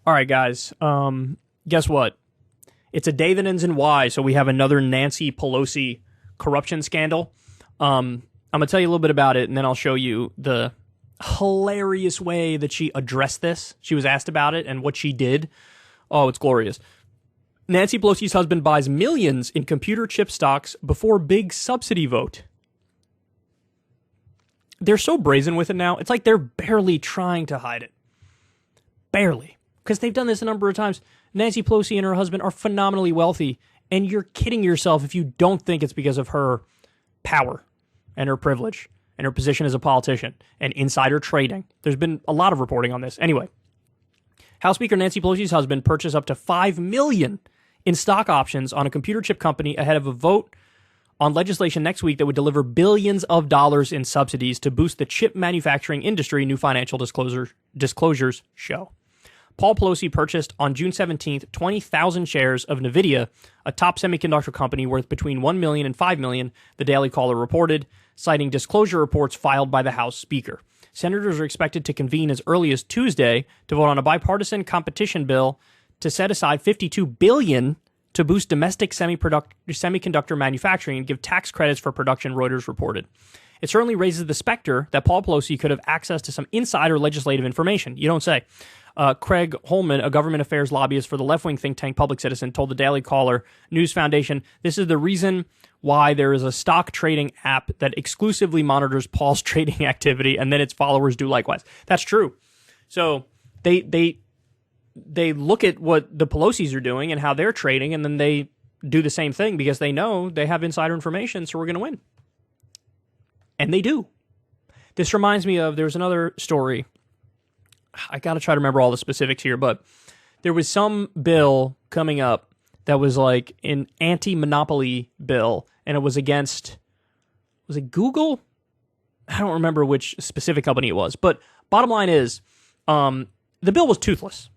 All right, guys. Guess what? It's a day that ends in Y, so we have another Nancy Pelosi corruption scandal. I'm going to tell you a little bit about it, and then I'll show you the hilarious way that she addressed this. She was asked about it and what she did. Oh, it's glorious. Nancy Pelosi's husband buys millions in computer chip stocks before big subsidy vote. They're so brazen with it now. It's like they're barely trying to hide it. Barely. Because they've done this a number of times. Nancy Pelosi and her husband are phenomenally wealthy, and you're kidding yourself if you don't think it's because of her power and her privilege and her position as a politician and insider trading. There's been a lot of reporting on this. Anyway, House Speaker Nancy Pelosi's husband purchased up to $5 million in stock options on a computer chip company ahead of a vote on legislation next week that would deliver billions of dollars in subsidies to boost the chip manufacturing industry, new financial disclosures show. Paul Pelosi purchased on June 17th 20,000 shares of NVIDIA, a top semiconductor company worth between $1 million and $5 million, the Daily Caller reported, citing disclosure reports filed by the House Speaker. Senators are expected to convene as early as Tuesday to vote on a bipartisan competition bill to set aside $52 billion to boost domestic semiconductor manufacturing and give tax credits for production, Reuters reported. It certainly raises the specter that Paul Pelosi could have access to some insider legislative information. You don't say. Craig Holman, a government affairs lobbyist for the left-wing think tank Public Citizen, told the Daily Caller News Foundation, this is the reason why there is a stock trading app that exclusively monitors Paul's trading activity, and then its followers do likewise. That's true. So they look at what the Pelosi's are doing and how they're trading, and then they do the same thing because they know they have insider information, so we're going to win. And they do. This reminds me of, there's another story. I got to try to remember all the specifics here, but there was some bill coming up that was like an anti-monopoly bill, and it was against, was it Google? I don't remember which specific company it was, but bottom line is, the bill was toothless.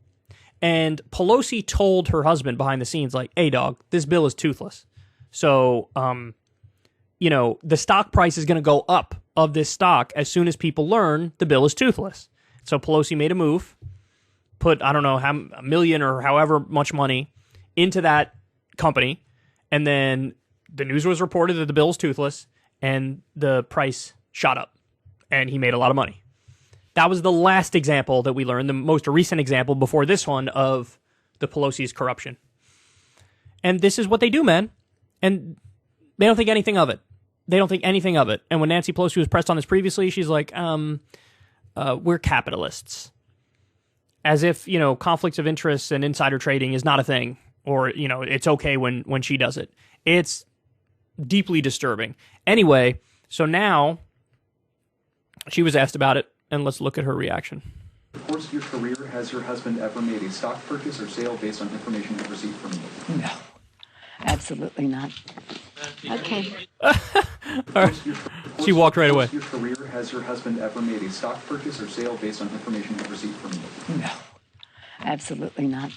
And Pelosi told her husband behind the scenes, like, hey, dog, this bill is toothless. So, the stock price is going to go up of this stock as soon as people learn the bill is toothless. So Pelosi made a move, put, I don't know, $1 million or however much money into that company, and then the news was reported that the bill is toothless, and the price shot up, and he made a lot of money. That was the last example that we learned, the most recent example before this one of the Pelosi's corruption. And this is what they do, man. And they don't think anything of it. They don't think anything of it. And when Nancy Pelosi was pressed on this previously, she's like, we're capitalists. As if, conflicts of interest and insider trading is not a thing, or, it's okay when she does it. It's deeply disturbing. Anyway, so now she was asked about it, and let's look at her reaction. In the course of your career, has your husband ever made a stock purchase or sale based on information you've received from you? No, absolutely not. Okay. She walked right away. In your career, has your husband ever made a stock purchase or sale based on information you've received from you? No, absolutely not.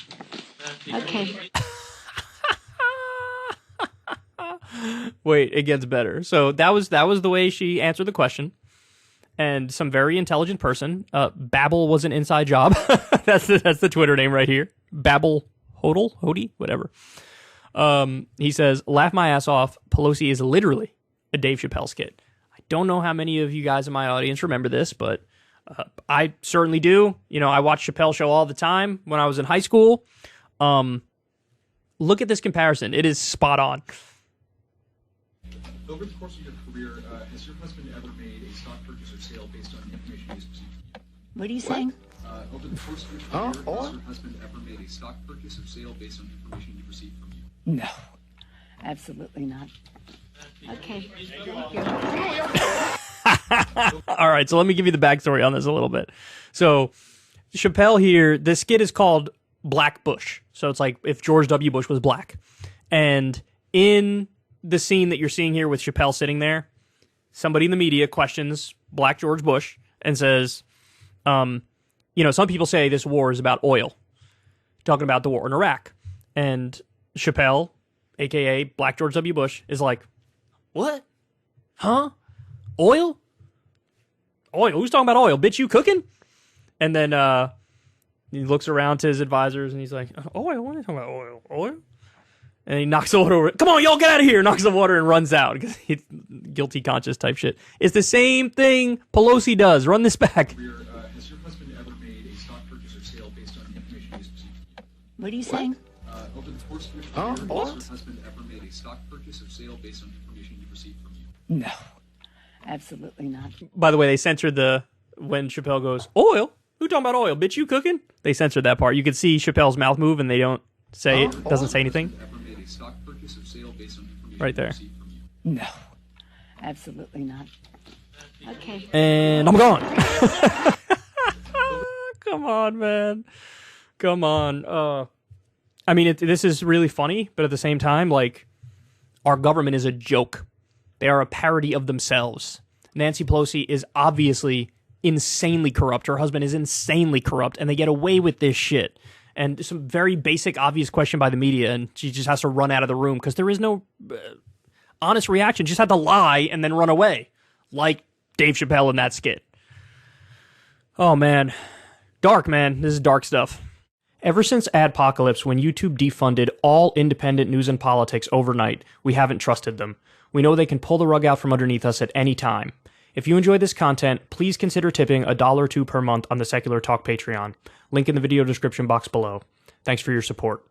Okay. Wait, it gets better. So that was the way she answered the question. And some very intelligent person, Babel was an inside job. that's the Twitter name right here. Babel Hodel, whatever. He says, laugh my ass off. Pelosi is literally a Dave Chappelle skit. I don't know how many of you guys in my audience remember this, but I certainly do. I watched Chappelle show all the time when I was in high school. Look at this comparison. It is spot on. Over the course of your career, has your husband ever made a stock purchase or sale based on information he's received? What are you saying? Over the course of your career, has your husband ever made a stock purchase or sale based on information you've received from you? No, absolutely not. Okay. All right, so let me give you the backstory on this a little bit. So Chappelle here, the skit is called Black Bush. So it's like if George W. Bush was black. And in the scene that you're seeing here with Chappelle sitting there, somebody in the media questions Black George Bush and says, some people say this war is about oil, talking about the war in Iraq. And Chappelle, a.k.a. Black George W. Bush, is like, what? Huh? Oil? Oil? Who's talking about oil? Bitch, you cooking? And then He looks around to his advisors and he's like, oil? What are you talking about? Oil? And he knocks the water over. Come on, y'all, get out of here. Knocks the water and runs out because he's guilty conscious type shit. It's the same thing Pelosi does. Run this back. Has your husband ever made a stock purchase or sale based on information he's received from you? What are you saying? Over the course of your career, has your husband ever made a stock purchase or sale based on information you've received from you? No. Absolutely not. By the way, they censored when Chappelle goes, oil? Who talking about oil? Bitch, you cooking? They censored that part. You could see Chappelle's mouth move and they don't say it. Doesn't say anything. Ever made a stock purchase or sale based on information Right there. received from you? No. Absolutely not. Okay. And I'm gone. Come on, man. Come on. I mean, this is really funny, but at the same time, like, our government is a joke. They are a parody of themselves. Nancy Pelosi is obviously insanely corrupt. Her husband is insanely corrupt, and they get away with this shit. And some very basic, obvious question by the media, and she just has to run out of the room because there is no honest reaction. She just had to lie and then run away, like Dave Chappelle in that skit. Oh, man. Dark, man. This is dark stuff. Ever since Adpocalypse, when YouTube defunded all independent news and politics overnight, we haven't trusted them. We know they can pull the rug out from underneath us at any time. If you enjoy this content, please consider tipping $1 or $2 per month on the Secular Talk Patreon. Link in the video description box below. Thanks for your support.